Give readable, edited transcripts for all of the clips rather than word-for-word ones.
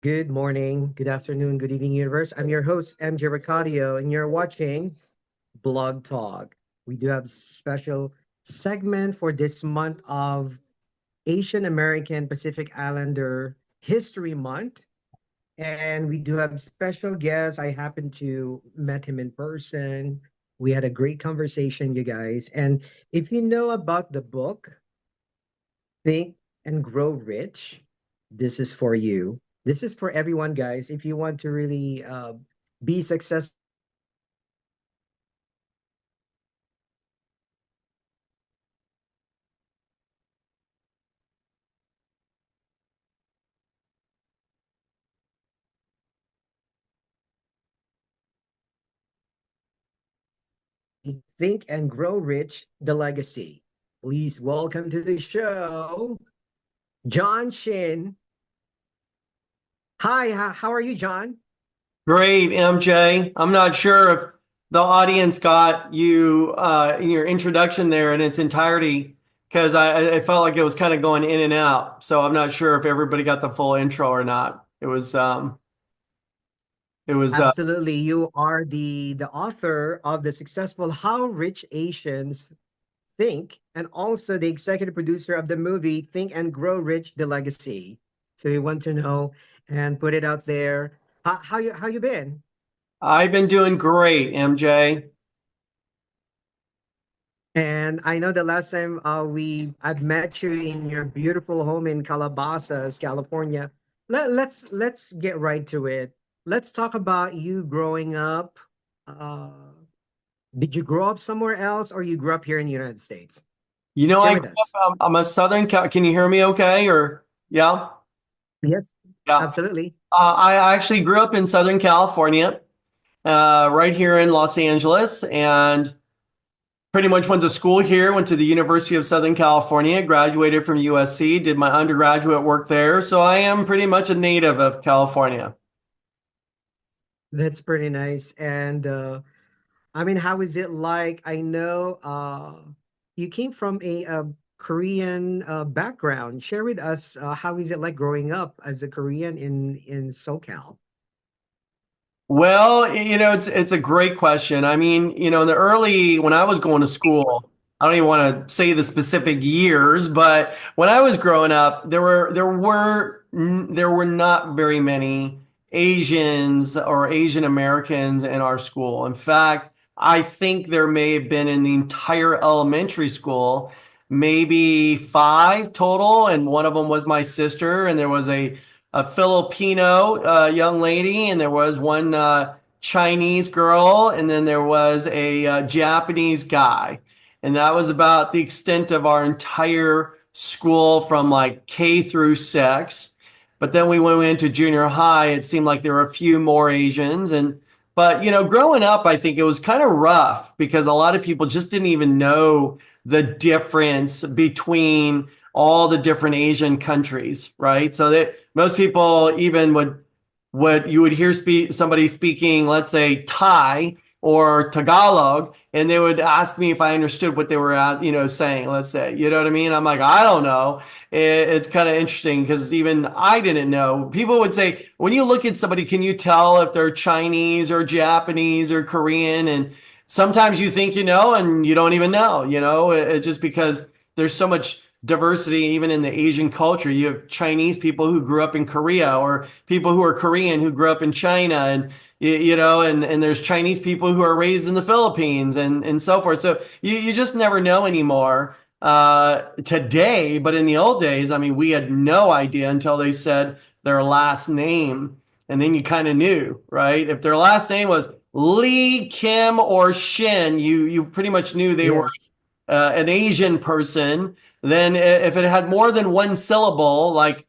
Good morning, good afternoon, good evening, universe. I'm your host, MJ Racadio, and you're watching Blog Talk. We do have special segment for this month of Asian American Pacific Islander History Month. And we do have special guests. I happened to met him in person. We had a great conversation, you guys. And if you know about the book, Think and Grow Rich, this is for you. This is for everyone, guys. If you want to really be successful, Think and Grow Rich, the Legacy. Please welcome to the show, John Shin. Hi, how are you, John? Great, MJ. I'm not sure if the audience got you in your introduction there in its entirety because I felt like it was kind of going in and out. So I'm not sure if everybody got the full intro or not. It was Absolutely. You are the author of the successful How Rich Asians Think, and also the executive producer of the movie Think and Grow Rich: The Legacy. So we want to know and put it out there. How you been? I've been doing great, MJ. And I know the last time I've met you in your beautiful home in Calabasas, California. Let's get right to it. Let's talk about you growing up. Uh, did you grow up somewhere else, or you grew up here in the United States? Share I with grew up, us. I'm a Southern Cal. Can you hear me okay? Or yeah, Yes, yeah. absolutely. I actually grew up in Southern California, right here in Los Angeles, and pretty much went to school here, went to the University of Southern California, graduated from USC, did my undergraduate work there. So I am pretty much a native of California. That's pretty nice. And I mean, how is it like? I know you came from a Korean background. Share with us how is it like growing up as a Korean in SoCal? Well, it's a great question. I mean, in the early when I was going to school, I don't even want to say the specific years, but when I was growing up, there were not very many Asians or Asian Americans in our school. In fact, I think there may have been in the entire elementary school, maybe five total, and one of them was my sister, and there was a Filipino young lady, and there was one Chinese girl, and then there was a Japanese guy. And that was about the extent of our entire school from like K through 6. But then when we went into junior high, it seemed like there were a few more Asians. But growing up, I think it was kind of rough because a lot of people just didn't even know the difference between all the different Asian countries, right? So that most people even would you would hear somebody speaking, let's say Thai or Tagalog, and they would ask me if I understood what they were saying. Let's say, you know what I mean? I'm like, I don't know. It's kind of interesting because even I didn't know. People would say, when you look at somebody, can you tell if they're Chinese or Japanese or Korean? And sometimes you think you know, and you don't even know. It's just because there's so much diversity even in the Asian culture. You have Chinese people who grew up in Korea, or people who are Korean who grew up in China, and and there's Chinese people who are raised in the Philippines, and so forth. So you just never know anymore today. But in the old days, I mean, we had no idea until they said their last name, and then you kind of knew, right? If their last name was Lee, Kim, or Shin, you pretty much knew they were Yes, an Asian person. Then if it had more than one syllable, like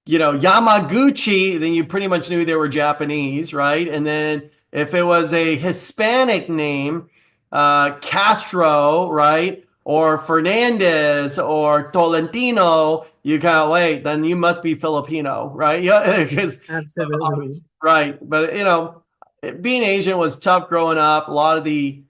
Yamaguchi, then you pretty much knew they were Japanese, right? And then if it was a Hispanic name, Castro, right? Or Fernandez or Tolentino, you can't wait, then you must be Filipino, right? Yeah, because absolutely. right. But being Asian was tough growing up. A lot of the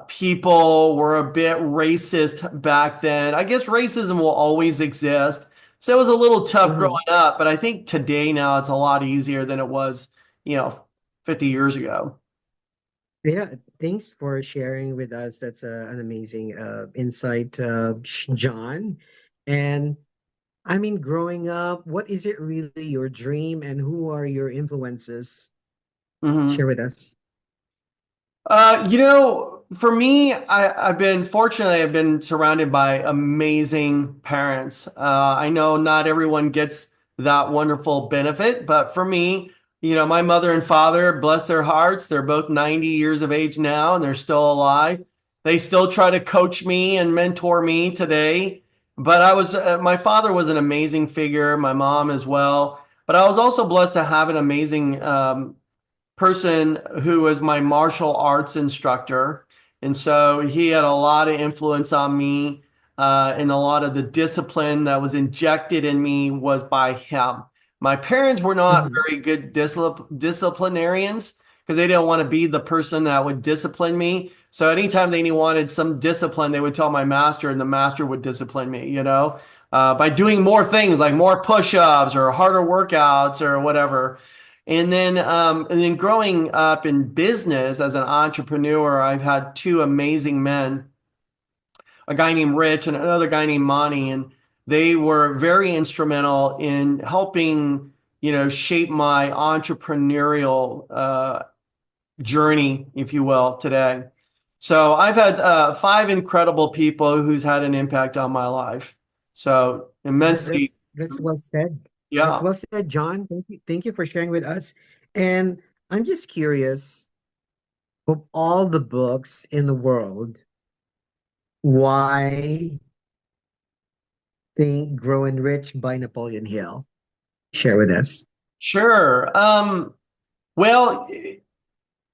people were a bit racist back then. I guess racism will always exist, So it was a little tough growing Mhm. up, but I think today now it's a lot easier than it was, 50 years ago. Yeah, thanks for sharing with us. That's an amazing insight, John. And I mean, growing up, what is it really your dream and who are your influences? Share Mhm. with us. For me, I've been fortunately, I've been surrounded by amazing parents. I know not everyone gets that wonderful benefit, but for me, my mother and father, bless their hearts, they're both 90 years of age now and they're still alive. They still try to coach me and mentor me today. But my father was an amazing figure, my mom as well. But I was also blessed to have an amazing person who was my martial arts instructor. And so he had a lot of influence on me, and a lot of the discipline that was injected in me was by him. My parents were not Mhm. very good disciplinarians because they didn't want to be the person that would discipline me. So anytime they wanted some discipline, they would tell my master, and the master would discipline me, by doing more things like more push-ups or harder workouts or whatever. And then growing up in business as an entrepreneur, I've had two amazing men, a guy named Rich and another guy named Monty, and they were very instrumental in helping, shape my entrepreneurial journey, if you will, today. So I've had five incredible people who's had an impact on my life. So immensely, That's well said. That's yeah. well said, John. Thank you for sharing with us. And I'm just curious, of all the books in the world, why Think, Grow, and Rich by Napoleon Hill? Share with us. Sure. Well,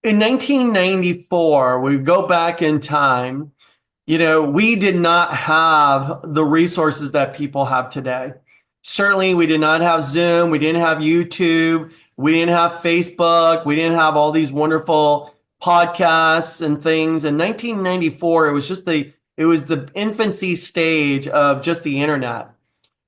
in 1994, we go back in time, we did not have the resources that people have today. Certainly, we did not have Zoom, we didn't have YouTube, we didn't have Facebook, we didn't have all these wonderful podcasts and things. In 1994, it was the infancy stage of just the internet.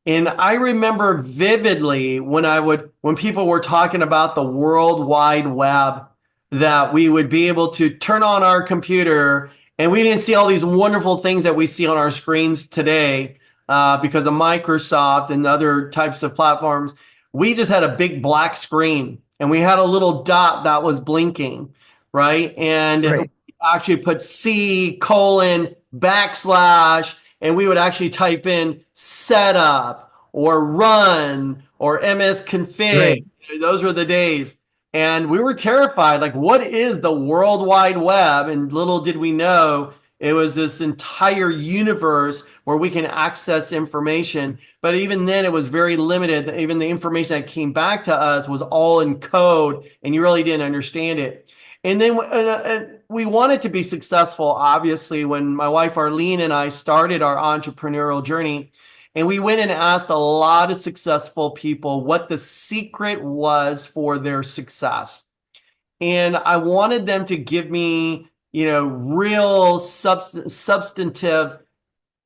And I remember vividly when people were talking about the World Wide Web, that we would be able to turn on our computer and we didn't see all these wonderful things that we see on our screens today, because of Microsoft and other types of platforms. We just had a big black screen and we had a little dot that was blinking, right? And we Right, actually put C colon backslash, and we would actually type in setup or run or ms right, config. Those were the days. And we were terrified, like, what is the World Wide Web? And little did we know it was this entire universe where we can access information. But even then, it was very limited. Even the information that came back to us was all in code, and you really didn't understand it. And then we wanted to be successful, obviously, when my wife Arlene and I started our entrepreneurial journey. And we went and asked a lot of successful people what the secret was for their success. And I wanted them to give me, real substantive,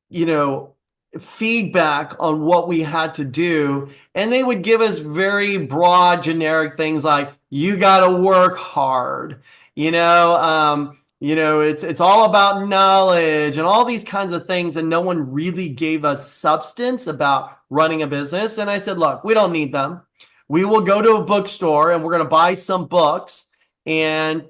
you know, feedback on what we had to do. And they would give us very broad, generic things like, you got to work hard, it's all about knowledge and all these kinds of things. And no one really gave us substance about running a business. And I said, look, we don't need them. We will go to a bookstore and we're going to buy some books, and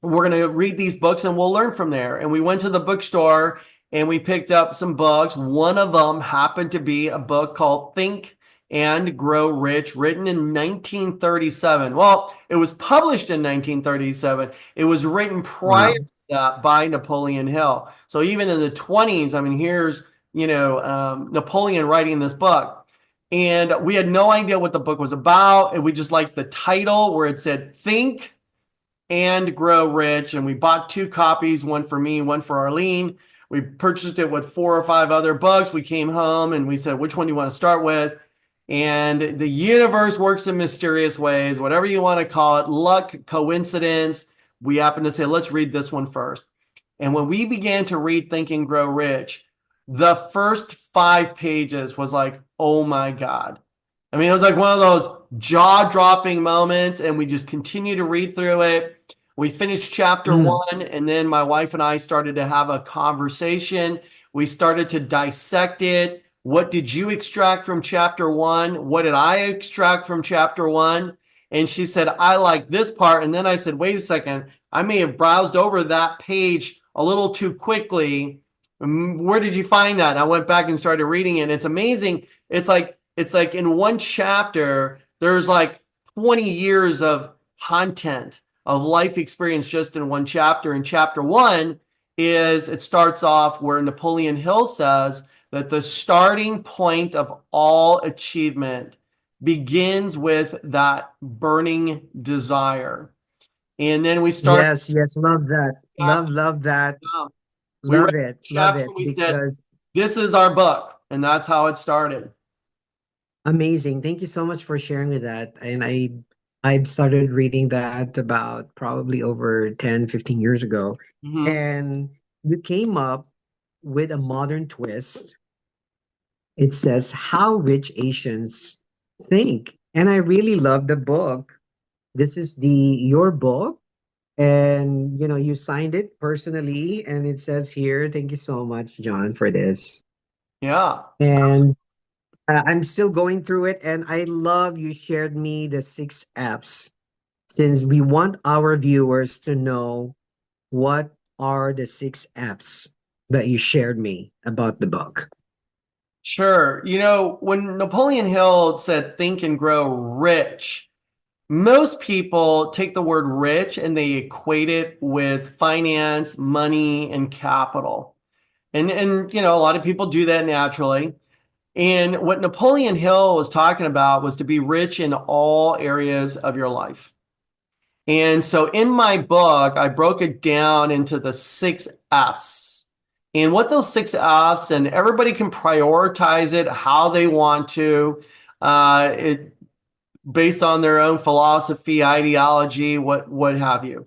we're going to read these books and we'll learn from there. And we went to the bookstore and we picked up some books. One of them happened to be a book called Think and Grow Rich, written in 1937. Well, it was published in 1937. It was written prior wow. to that by Napoleon Hill. So even in the 20s, I mean, here's, Napoleon writing this book. And we had no idea what the book was about. And we just liked the title where it said Think and Grow Rich. And we bought two copies, one for me, one for Arlene. We purchased it with four or five other books. We came home and we said, which one do you want to start with? And the universe works in mysterious ways, whatever you want to call it, luck, coincidence. We happened to say, let's read this one first. And when we began to read Think and Grow Rich, The first 5 pages was like, oh my God. I mean, it was like one of those jaw-dropping moments, and we just continue to read through it. We finished chapter Mm. one, and then my wife and I started to have a conversation. We started to dissect it. What did you extract from chapter one? What did I extract from chapter one? And she said, I like this part. And then I said, wait a second, I may have browsed over that page a little too quickly. Where did you find that? And I went back and started reading it. And it's amazing. It's like in one chapter, there's like 20 years of content of life experience just in one chapter. And chapter one is it starts off where Napoleon Hill says that the starting point of all achievement begins with that burning desire. And then we start Yes, yes, love that. Love that. we read Love chapter it and we said, because this is our book. And that's how it started. amazing. Thank you so much for sharing with that. And I started reading that about probably over 10, 15 years ago. Mhm. And you came up with a modern twist. It says How Rich Asians Think. And I really love the book. This is the your book, and you signed it personally, and it says here, thank you so much, John, for this. Yeah. And I'm still going through it, and I love you shared me the 6 F's, since we want our viewers to know what are the 6 F's that you shared me about the book. Sure. When Napoleon Hill said think and grow rich, most people take the word rich and they equate it with finance, money, and capital. And a lot of people do that naturally. And what Napoleon Hill was talking about was to be rich in all areas of your life. And so in my book, I broke it down into the 6 F's. And what those 6 F's, and everybody can prioritize it how they want to, it based on their own philosophy, ideology, what have you.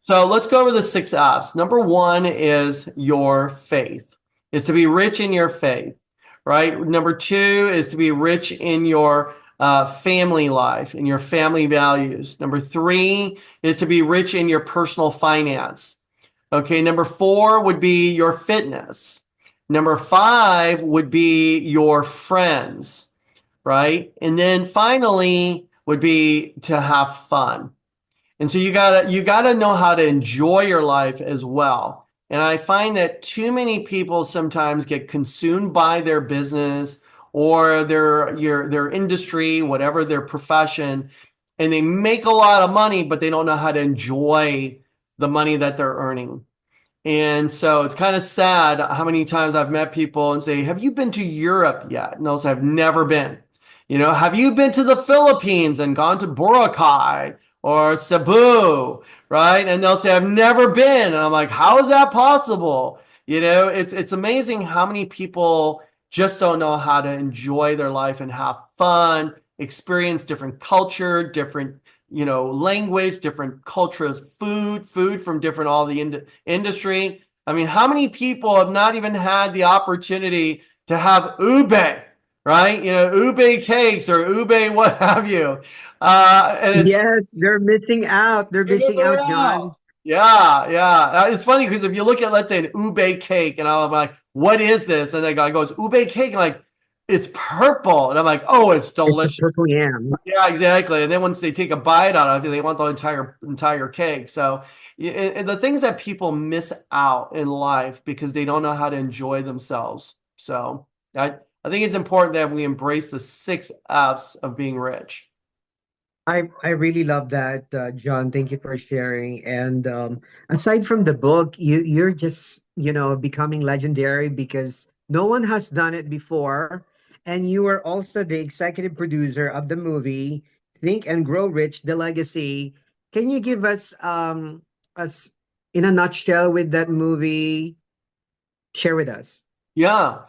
So let's go over the 6 F's. Number one is your faith, is to be rich in your faith, right? Number two is to be rich in your family life, in your family values. Number three is to be rich in your personal finance. Okay, number four would be your fitness. Number five would be your friends, right? And then finally would be to have fun. And so you gotta know how to enjoy your life as well. And I find that too many people sometimes get consumed by their business or their industry, whatever their profession, and they make a lot of money, but they don't know how to enjoy the money that they're earning. And so it's kind of sad how many times I've met people and say, have you been to Europe yet? And they'll say, I've never been. Have you been to the Philippines and gone to Boracay or Cebu, right? And they'll say, I've never been. And I'm like, how is that possible? It's amazing how many people just don't know how to enjoy their life and have fun, experience different culture, different language, different cultures, food from different all the industry. I mean, how many people have not even had the opportunity to have ube, right? Ube cakes or ube what have you. And it's Yes, they're missing out. They're You're missing missing out, out. John. Yeah, yeah. It's funny because if you look at, let's say, an ube cake, and I'm like, what is this? And the guy goes, ube cake. I'm like, it's purple. And I'm like, oh, it's It's a delicious. purple yam. Yeah, exactly. And then once they take a bite out of it, they want the entire cake. So and the things that people miss out in life because they don't know how to enjoy themselves. So I think it's important that we embrace the 6 F's of being rich. I really love that, John. Thank you for sharing. And aside from the book, you're just becoming legendary because no one has done it before, and you are also the executive producer of the movie Think and Grow Rich: The Legacy. Can you give us in a nutshell with that movie? Share with us. Yeah.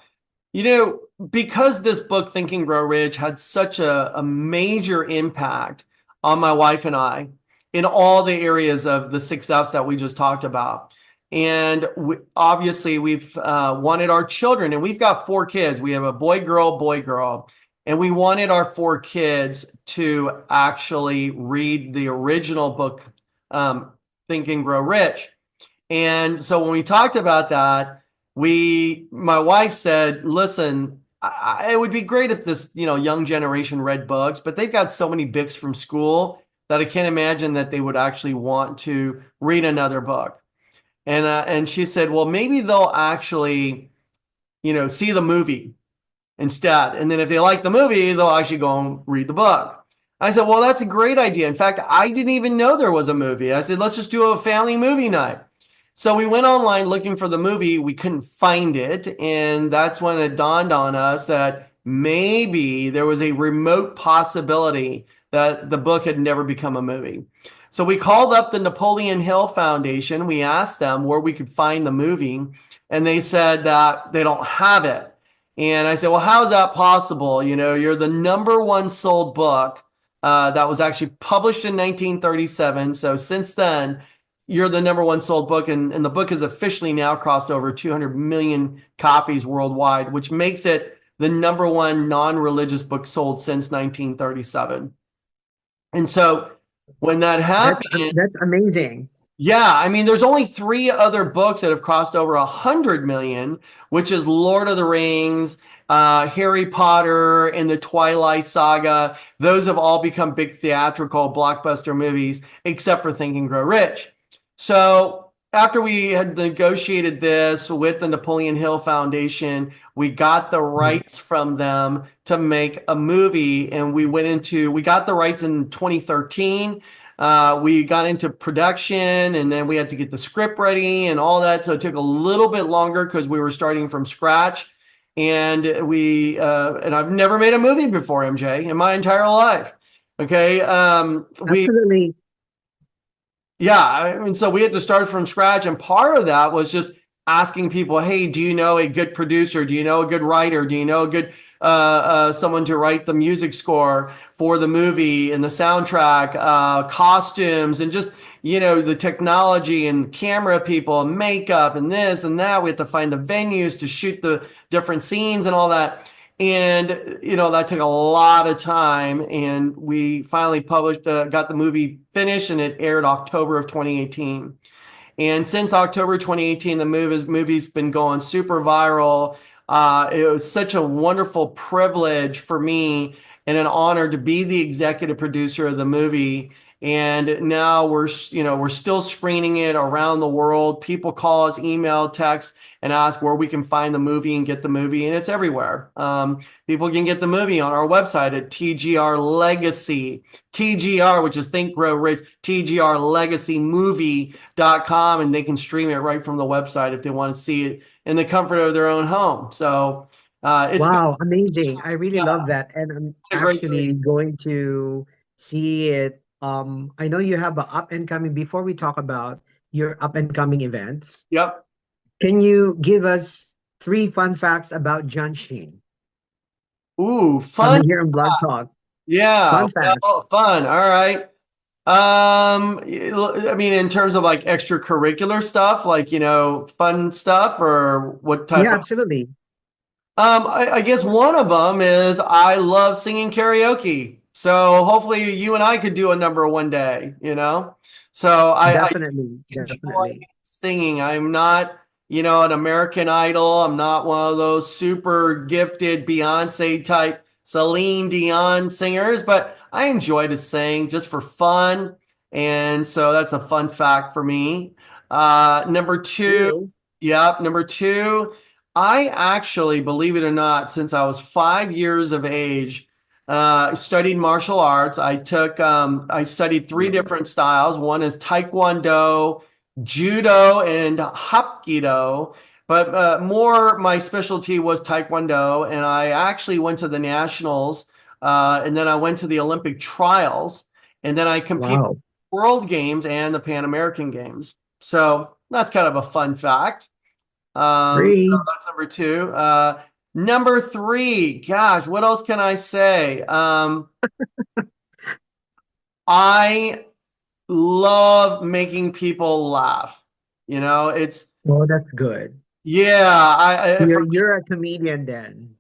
Because this book, Think and Grow Rich, had such a major impact on my wife and I in all the areas of the 6 F's that we just talked about. And obviously, we've wanted our children, and we've got 4 kids. We have a boy, girl, boy, girl. And we wanted our 4 kids to actually read the original book, Think and Grow Rich. And so when we talked about that, my wife said, listen, it would be great if this, young generation read books, but they've got so many books from school that I can't imagine that they would actually want to read another book. And she said, well, maybe they'll actually, see the movie instead. And then if they like the movie, they'll actually go and read the book. I said, well, that's a great idea. In fact, I didn't even know there was a movie. I said, let's just do a family movie night. So we went online looking for the movie. We couldn't find it. And that's when it dawned on us that maybe there was a remote possibility that the book had never become a movie. So we called up the Napoleon Hill Foundation. We asked them where we could find the movie, and they said that they don't have it. And I said, well, how is that possible? You're the #1 sold book that was actually published in 1937. So since then, you're the #1 sold book, and the book has officially now crossed over 200 million copies worldwide, which makes it the #1 non-religious book sold since 1937. And so when that happened, That's amazing. yeah, I mean, there's only 3 other books that have crossed over 100 million, which is Lord of the Rings, Harry Potter, and the Twilight Saga. Those have all become big theatrical blockbuster movies, except for Think and Grow Rich. So after we had negotiated this with the Napoleon Hill Foundation, we got the rights from them to make a movie, and we got the rights in 2013. We got into production, and then we had to get the script ready and all that. So it took a little bit longer because we were starting from scratch. And I've never made a movie before, MJ, in my entire life. Okay. Absolutely. Yeah, I mean, so we had to start from scratch, and part of that was just asking people, "Hey, do you know a good producer? Do you know a good writer? Do you know a good someone to write the music score for the movie and the soundtrack, costumes, and just the technology and camera people, and makeup, and this and that. We had to find the venues to shoot the different scenes and all that." And that took a lot of time, and we finally got the movie finished, and it aired October of 2018. And since October 2018, the movie's been going super viral. It was such a wonderful privilege for me and an honor to be the executive producer of the movie. And now we're still screening it around the world. People call us, email, text, and ask where we can find the movie and get the movie, and it's everywhere. People can get the movie on our website at TGR Legacy, TGR, which is Think Grow Rich, TGRLegacyMovie.com, and they can stream it right from the website if they want to see it in the comfort of their own home. So it's been Wow, amazing. I really love that. And I'm a great journey. actually going to see it. I know you have a up and coming, before we talk about your up and coming events, Yep. can you give us 3 fun facts about John Shin Ooh, fun. coming here on Blog Talk? Yeah. Fun facts. Well, fun. All right. I mean, in terms of like extracurricular stuff, like, fun stuff, or what type Yeah, of, absolutely. I guess one of them is I love singing karaoke. So hopefully you and I could do a number one day, So I Definitely. enjoy Definitely. singing. I'm not, an American Idol. I'm not one of those super gifted Beyonce type Celine Dion singers, but I enjoy to sing just for fun. And so that's a fun fact for me. Number two, Cool. yep, number two, I actually, believe it or not, since I was 5 years of age, studied martial arts. I studied 3 different styles. One is Taekwondo, Judo, and Hapkido. But more, my specialty was Taekwondo, and I actually went to the nationals, and then I went to the Olympic trials, and then I competed in Wow. World Games and the Pan American Games. So that's kind of a fun fact. So Three. that's number two. Number three, gosh, what else can I say? I love making people laugh. It's Well, that's good. Yeah, You're for you're a comedian then.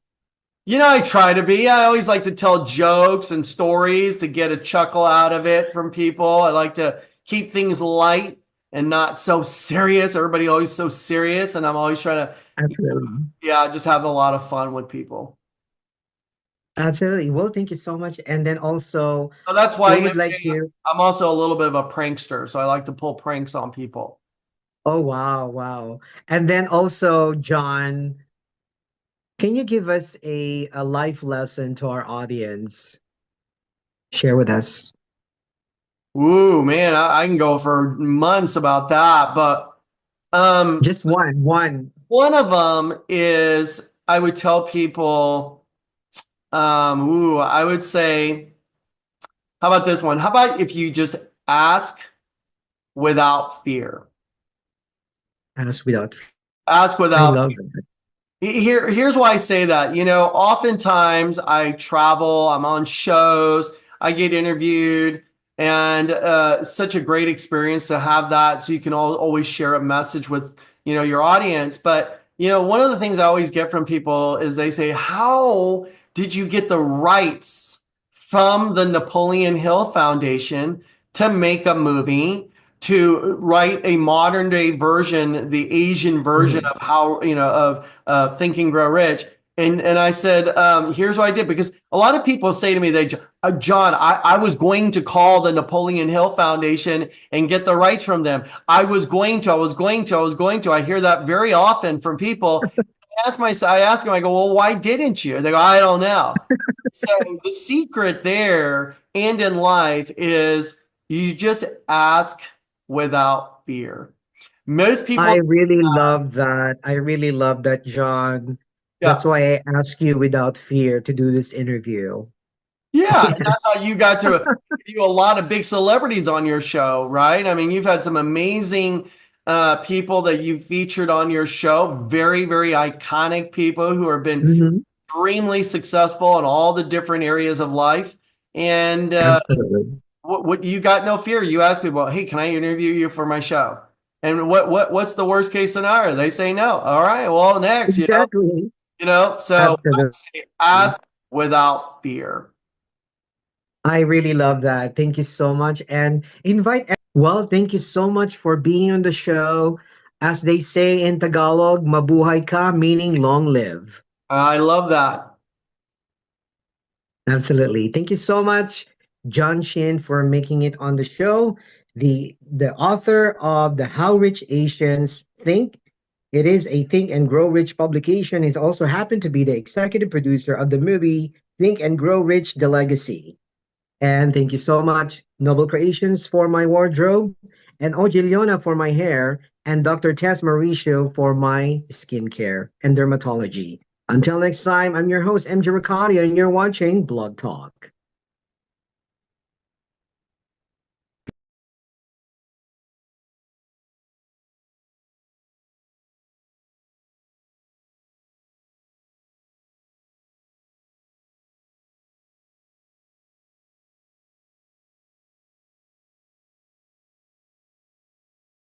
I try to be. I always like to tell jokes and stories to get a chuckle out of it from people. I like to keep things light and not so serious. Everybody always so serious, and I'm always trying to, Absolutely. yeah, just have a lot of fun with people. Absolutely. Well, thank you so much. And then also, So that's why we would like MJ, to. I'm also a little bit of a prankster. So I like to pull pranks on people. Oh, wow, wow. And then also, John, can you give us a life lesson to our audience? Share with us. Ooh, man, I can go for months about that. But um, Just one. one of them is I would tell people, I would say, how about this one? How about if you just ask without fear? Ask without. Ask I without love it. Here's why I say that. Oftentimes I travel, I'm on shows, I get interviewed, and such a great experience to have that. So you can always share a message with, your audience. But, one of the things I always get from people is they say, "How did you get the rights from the Napoleon Hill Foundation to make a movie?" To write a modern day version, the Asian version Mhm. of how, of Think and Grow Rich. And I said, here's what I did, because a lot of people say to me, John, I was going to call the Napoleon Hill Foundation and get the rights from them. I was going to. I hear that very often from people. I ask them, I go, well, why didn't you? They go, I don't know. So the secret there and in life is you just ask without fear. Most I people, really love that. I really love that, John. That's yeah, why I ask you without fear to do this interview. yeah, and Yes. that's how you got to you a lot of big celebrities on your show, right? I mean, you've had some amazing people that you've featured on your show, very, very iconic people who have been Hmm. extremely successful in all the different areas of life. And Absolutely. what you got no fear. You ask people, hey, can I interview you for my show? And what's the worst case scenario? They say no. All right, well, next, Exactly. So I Absolutely. say ask without fear. I really love that. Thank you so much. And well, thank you so much for being on the show. As they say in Tagalog, mabuhay ka, meaning long live. I love that. Absolutely. Thank you so much, John Shin, for making it on the show. The author of the How Rich Asians Think. It is a Think and Grow Rich publication. He's also happened to be the executive producer of the movie Think and Grow Rich: The Legacy. And thank you so much, Noble Creations, for my wardrobe, and Ogiliona for my hair, and Dr. Tess Mauricio for my skincare and dermatology. Until next time, I'm your host, MJ Racadio, and you're watching Blog Talk.